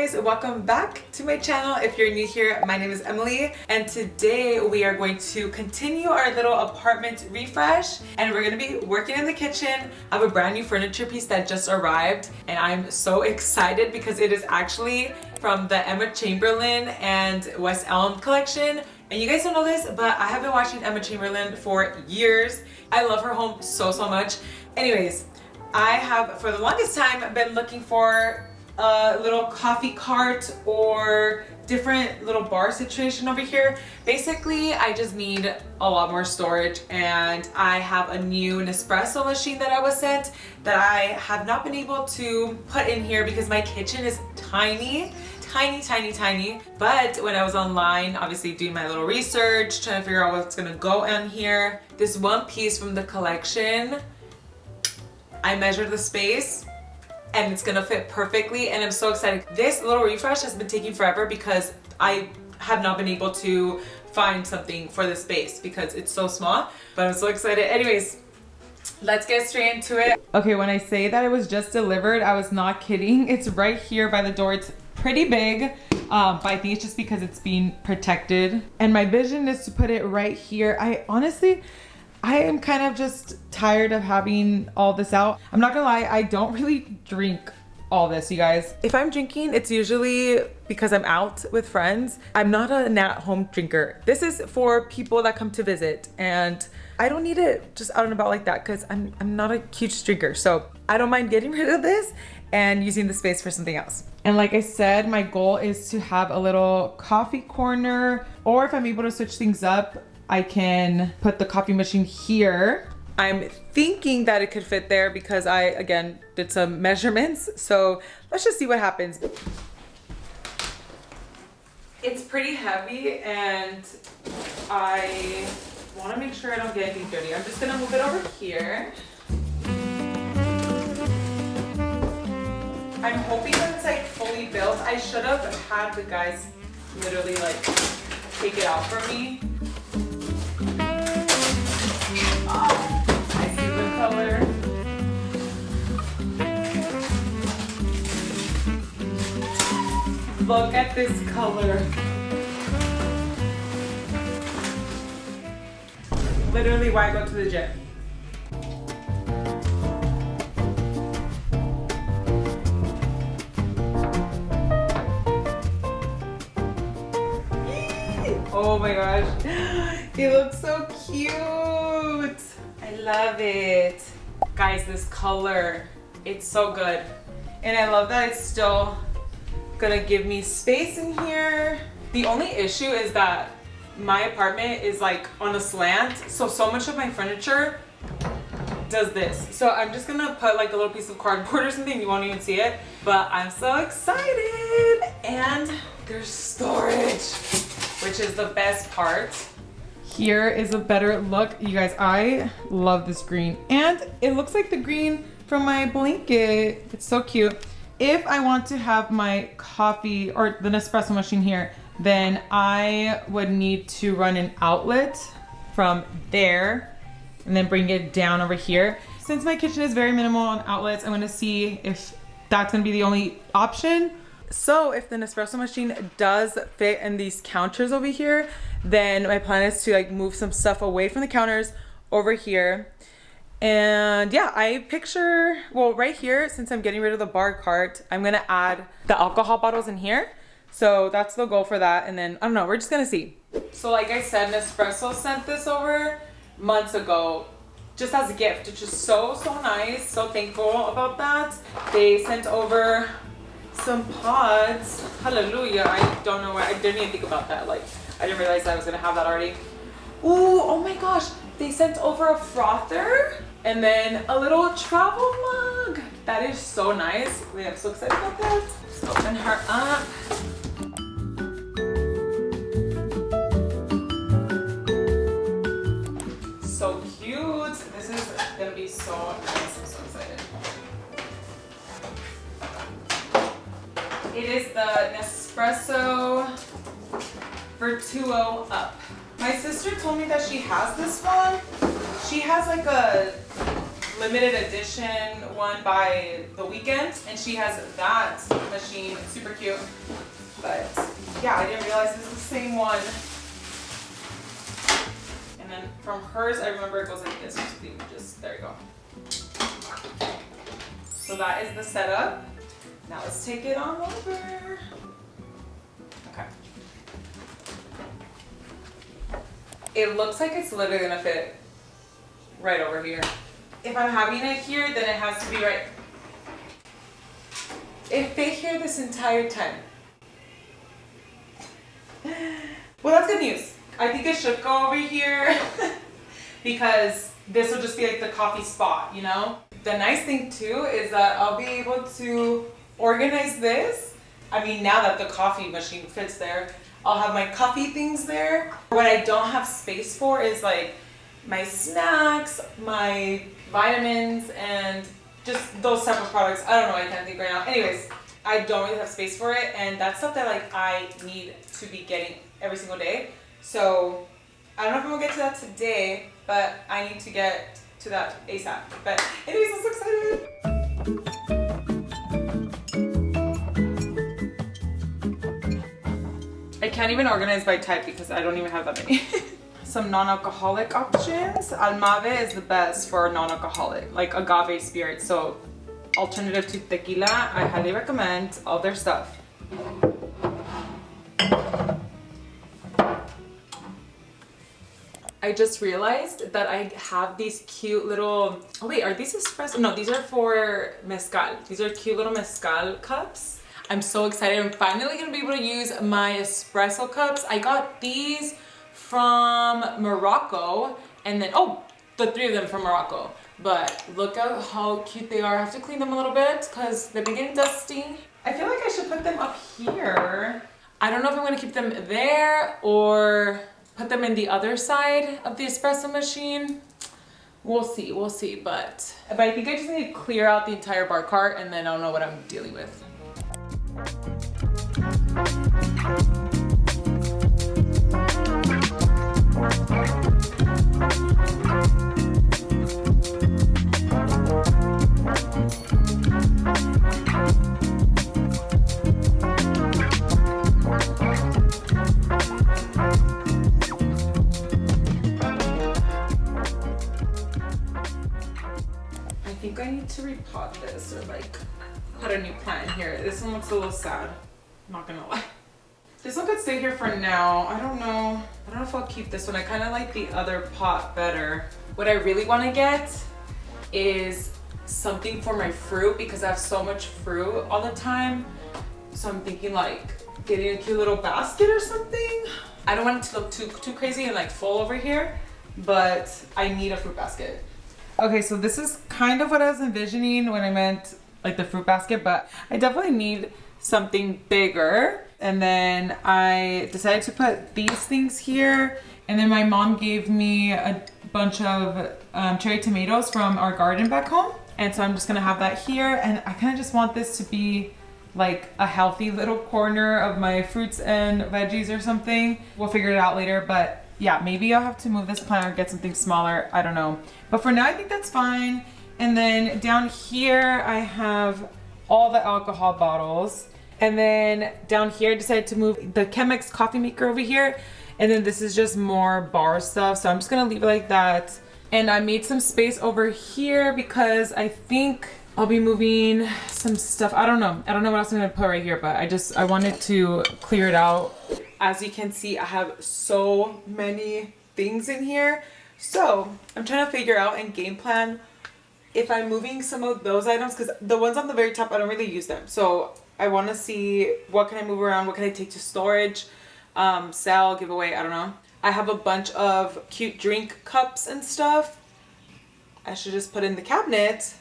guys, welcome back to my channel. If you're new here, my name is Emily, and today we are going to continue our little apartment refresh, and we're gonna be working in the kitchen. I have a brand new furniture piece that just arrived, and I'm so excited because it is actually from the Emma Chamberlain and West Elm collection. And you guys don't know this, but I have been watching Emma Chamberlain for years. I love her home so much. Anyways, I have for the longest time been looking for a little coffee cart or different little bar situation over here. Basically, I just need a lot more storage, and I have a new Nespresso machine that I was sent that I have not been able to put in here because my kitchen is tiny. But when I was online, obviously doing my little research, trying to figure out what's gonna go in here, this one piece from the collection, I measured the space and it's gonna fit perfectly, and I'm so excited. This little refresh has been taking forever because I have not been able to find something for this space because it's so small, but I'm so excited. Anyways, let's get straight into it. Okay, when I say that it was just delivered, I was not kidding. It's right here by the door. It's pretty big, but I think it's just because it's being protected. And my vision is to put it right here. I am kind of just tired of having all this out. I'm not gonna lie, I don't really drink all this, you guys. If I'm drinking, it's usually because I'm out with friends. I'm not an at-home drinker. This is for people that come to visit, and I don't need it just out and about like that because I'm not a huge drinker. So I don't mind getting rid of this and using the space for something else. And like I said, my goal is to have a little coffee corner, or if I'm able to switch things up, I can put the coffee machine here. I'm thinking that it could fit there because I, again, did some measurements. So let's just see what happens. It's pretty heavy and I want to make sure I don't get anything dirty. I'm just gonna move it over here. I'm hoping that it's like fully built. I should have had the guys literally like take it out for me. Oh, I see the color. Look at this color. Literally why I go to the gym. Oh my gosh, it looks so cute. I love it. Guys, this color, it's so good. And I love that it's still gonna give me space in here. The only issue is that my apartment is like on a slant, so much of my furniture does this. So I'm just gonna put like a little piece of cardboard or something, you won't even see it. But I'm so excited. And there's storage, which is the best part. Here is a better look. You guys, I love this green. And it looks like the green from my blanket. It's so cute. If I want to have my coffee or the Nespresso machine here, then I would need to run an outlet from there and then bring it down over here. Since my kitchen is very minimal on outlets, I'm gonna see if that's gonna be the only option. So if the Nespresso machine does fit in these counters over here, then my plan is to like move some stuff away from the counters over here. And yeah, I picture, well, right here, since I'm getting rid of the bar cart, I'm gonna add the alcohol bottles in here. So that's the goal for that. And then, I don't know, we're just gonna see. So like I said, Nespresso sent this over months ago, just as a gift, which is so nice. So thankful about that. They sent over some pods. Hallelujah. I don't know why. I didn't even think about that. Like, I didn't realize I was gonna have that already. Ooh, oh my gosh. They sent over a frother and then a little travel mug. That is so nice. Wait, I'm so excited about that. Let's open her up. So cute. This is gonna be so nice. I'm so excited. It is the Nespresso Virtuo Up. My sister told me that she has this one. She has like a limited edition one by The Weeknd, and she has that machine. It's super cute. But yeah, I didn't realize it's the same one. And then from hers, I remember it goes like this. Just there you go. So that is the setup. Now let's take it on over. Okay. It looks like it's literally gonna fit right over here. If I'm having it here, then it has to be right. It fit here this entire time. Well, that's good news. I think it should go over here because this will just be like the coffee spot, you know? The nice thing too is that I'll be able to organize this. I mean, now that the coffee machine fits there, I'll have my coffee things there. What I don't have space for is like my snacks, my vitamins, and just those type of products. I don't know, I can't think right now. Anyways, I don't really have space for it, and that's stuff that like I need to be getting every single day. So I don't know if I'm gonna get to that today, but I need to get to that ASAP. But anyways, I'm so excited. I can't even organize by type because I don't even have that many. Some non-alcoholic options. Almave is the best for non-alcoholic, like agave spirit. So alternative to tequila, I highly recommend all their stuff. I just realized that I have these cute little, oh wait, are these espresso? No, these are for mezcal. These are cute little mezcal cups. I'm so excited. I'm finally gonna be able to use my espresso cups. I got these from Morocco, and then, oh, the 3 of them from Morocco. But look at how cute they are. I have to clean them a little bit because they've been getting dusty. I feel like I should put them up here. I don't know if I'm gonna keep them there or put them in the other side of the espresso machine. We'll see, but I think I just need to clear out the entire bar cart and then I'll know what I'm dealing with. I think I need to repot this or like put a new plant in here. This one looks a little sad, I'm not gonna lie. This one could stay here for now. I don't know if I'll keep this one. I kind of like the other pot better. What I really want to get is something for my fruit because I have so much fruit all the time. So I'm thinking like getting a cute little basket or something. I don't want it to look too crazy and like full over here, but I need a fruit basket. Okay, so this is kind of what I was envisioning when I meant like the fruit basket, but I definitely need something bigger. And then I decided to put these things here. And then my mom gave me a bunch of cherry tomatoes from our garden back home. And so I'm just gonna have that here. And I kind of just want this to be like a healthy little corner of my fruits and veggies or something. We'll figure it out later, but yeah, maybe I'll have to move this plant or get something smaller. I don't know. But for now, I think that's fine. And then down here, I have all the alcohol bottles. And then down here, I decided to move the Chemex coffee maker over here. And then this is just more bar stuff. So I'm just gonna leave it like that. And I made some space over here because I think I'll be moving some stuff. I don't know what else I'm gonna put right here, but I wanted to clear it out. As you can see, I have so many things in here. So I'm trying to figure out and game plan if I'm moving some of those items, because the ones on the very top, I don't really use them. So I want to see what can I move around, what can I take to storage, sell, give away, I don't know. I have a bunch of cute drink cups and stuff. I should just put in the cabinet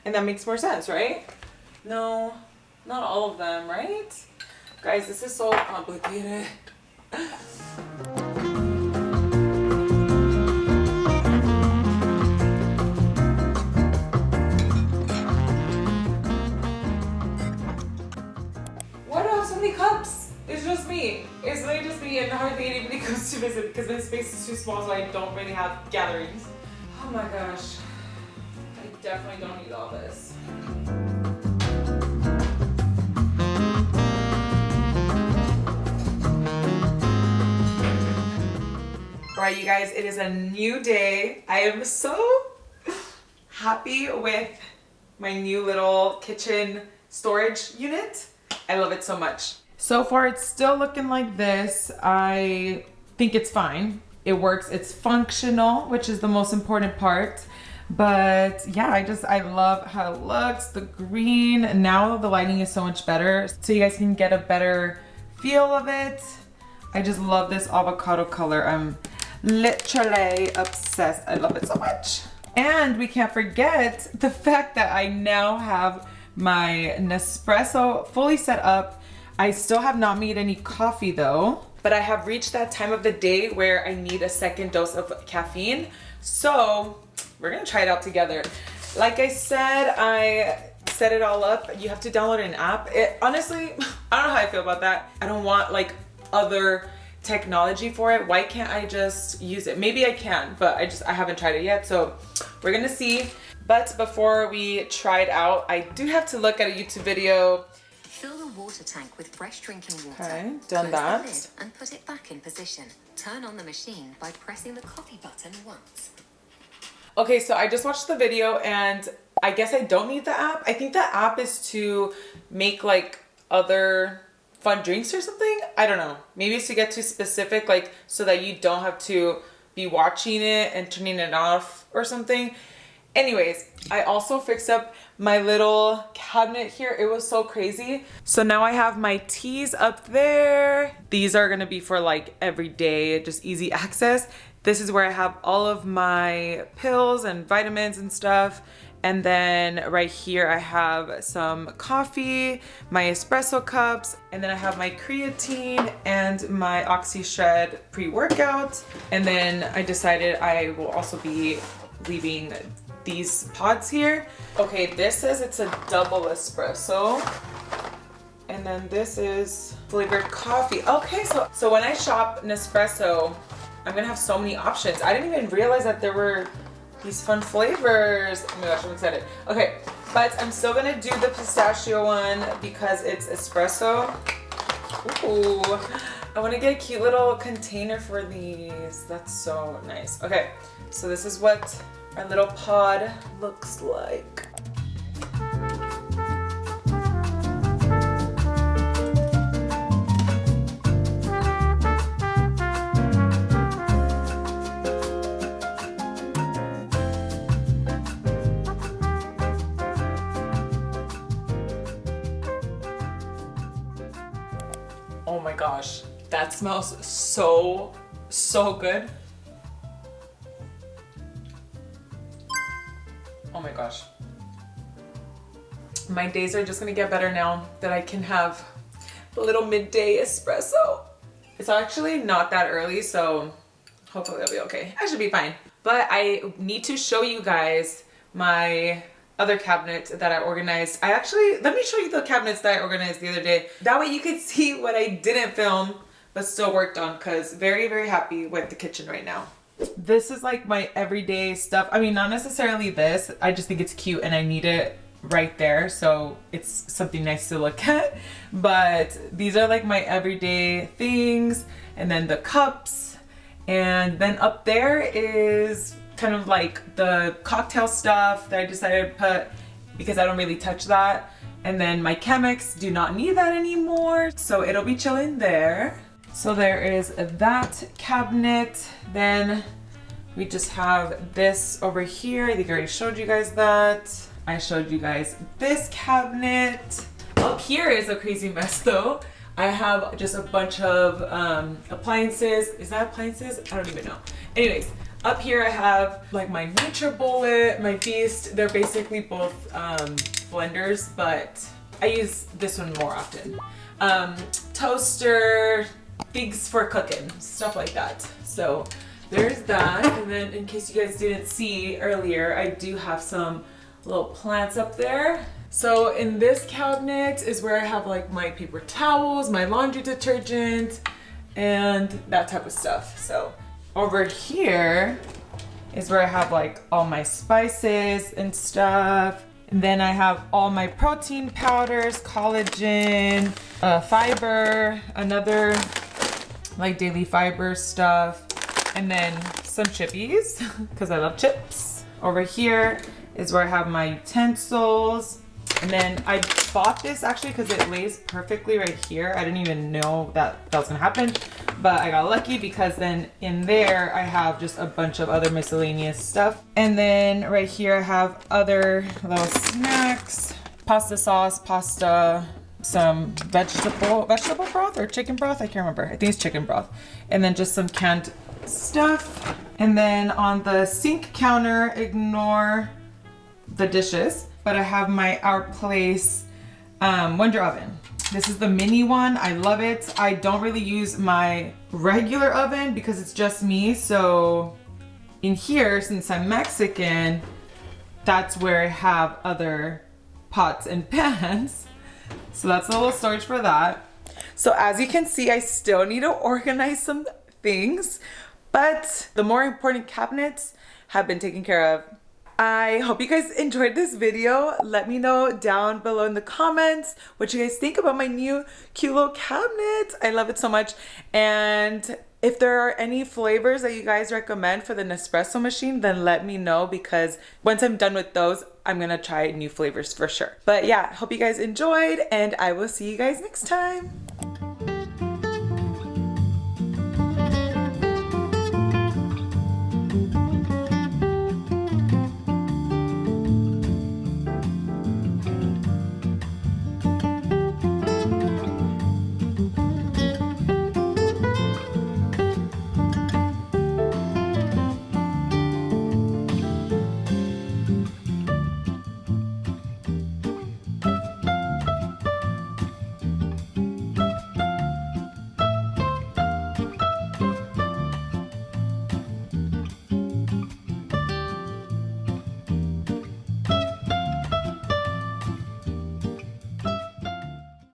and that makes more sense, right? No, not all of them, right? Guys, this is so complicated. Why do I have so many cups? It's just me. It's literally just me, and hardly anybody comes to visit because my space is too small, so I don't really have gatherings. Oh my gosh. definitely don't need all this. All right, you guys, it is a new day. I am so happy with my new little kitchen storage unit. I love it so much. So far, it's still looking like this. I think it's fine. It works, it's functional, which is the most important part. But yeah, I love how it looks, the green. Now the lighting is so much better, so you guys can get a better feel of it. I just love this avocado color. I'm literally obsessed. I love it so much. And we can't forget the fact that I now have my Nespresso fully set up. I still have not made any coffee though, but I have reached that time of the day where I need a second dose of caffeine. So we're gonna try it out together. Like I said, I set it all up. You have to download an app. Honestly, I don't know how I feel about that. I don't want like other technology for it. Why can't I just use it? Maybe I can, but I haven't tried it yet. So we're gonna see. But before we try it out, I do have to look at a YouTube video. Fill the water tank with fresh drinking water. Okay, done that. Close the lid and put it back in position. Turn on the machine by pressing the coffee button once. Okay, so I just watched the video and I guess I don't need the app. I think the app is to make like other fun drinks or something. I don't know. Maybe it's to get too specific, like so that you don't have to be watching it and turning it off or something. Anyways, I also fixed up my little cabinet here. It was so crazy. So now I have my teas up there. These are gonna be for like every day, just easy access. This is where I have all of my pills and vitamins and stuff. And then right here I have some coffee, my espresso cups, and then I have my creatine and my Oxy Shred pre-workout. And then I decided I will also be leaving these pods here. Okay, this says it's a double espresso. And then this is flavored coffee. Okay, so when I shop Nespresso, I'm gonna have so many options. I didn't even realize that there were these fun flavors. Oh my gosh, I'm excited. Okay, but I'm still gonna do the pistachio one because it's espresso. Ooh, I wanna get a cute little container for these. That's so nice. Okay, so this is what our little pod looks like. Oh my gosh, that smells so good. Oh my gosh. My days are just gonna get better now that I can have a little midday espresso. It's actually not that early, so hopefully I'll be okay. I should be fine. But I need to show you guys my other cabinet that I organized. Let me show you the cabinets that I organized the other day. That way you can see what I didn't film but still worked on, because very, very happy with the kitchen right now. This is like my everyday stuff. I mean, not necessarily this. I just think it's cute and I need it right there, so it's something nice to look at. But these are like my everyday things, and then the cups, and then up there is kind of like the cocktail stuff that I decided to put because I don't really touch that. And then my Chemex, do not need that anymore, so it'll be chilling there. So there is that cabinet. Then we just have this over here. I think I already showed you guys that. I showed you guys this cabinet. Up here is a crazy mess though. I have just a bunch of appliances. Is that appliances? I don't even know. Anyways, up here I have like my NutriBullet, my Beast. They're basically both blenders, but I use this one more often. Toaster, things for cooking, stuff like that. So there's that. And then in case you guys didn't see earlier, I do have some little plants up there. So in this cabinet is where I have like my paper towels, my laundry detergent, and that type of stuff. So over here is where I have like all my spices and stuff. And then I have all my protein powders, collagen, fiber, another like daily fiber stuff, and then some chippies because I love chips. Over here is where I have my utensils. And then I bought this actually because it lays perfectly right here. I didn't even know that was gonna happen, but I got lucky because then in there I have just a bunch of other miscellaneous stuff. And then right here I have other little snacks, pasta sauce, pasta, some vegetable broth or chicken broth. I can't remember. I think it's chicken broth. And then just some canned stuff. And then on the sink counter, ignore the dishes, but I have my Our Place Wonder Oven. This is the mini one. I love it. I don't really use my regular oven because it's just me. So in here, since I'm Mexican, that's where I have other pots and pans. So that's a little storage for that. So as you can see, I still need to organize some things, but the more important cabinets have been taken care of. I hope you guys enjoyed this video. Let me know down below in the comments what you guys think about my new cute little cabinet. I love it so much. And if there are any flavors that you guys recommend for the Nespresso machine, then let me know, because once I'm done with those, I'm gonna try new flavors for sure. But yeah, hope you guys enjoyed, and I will see you guys next time.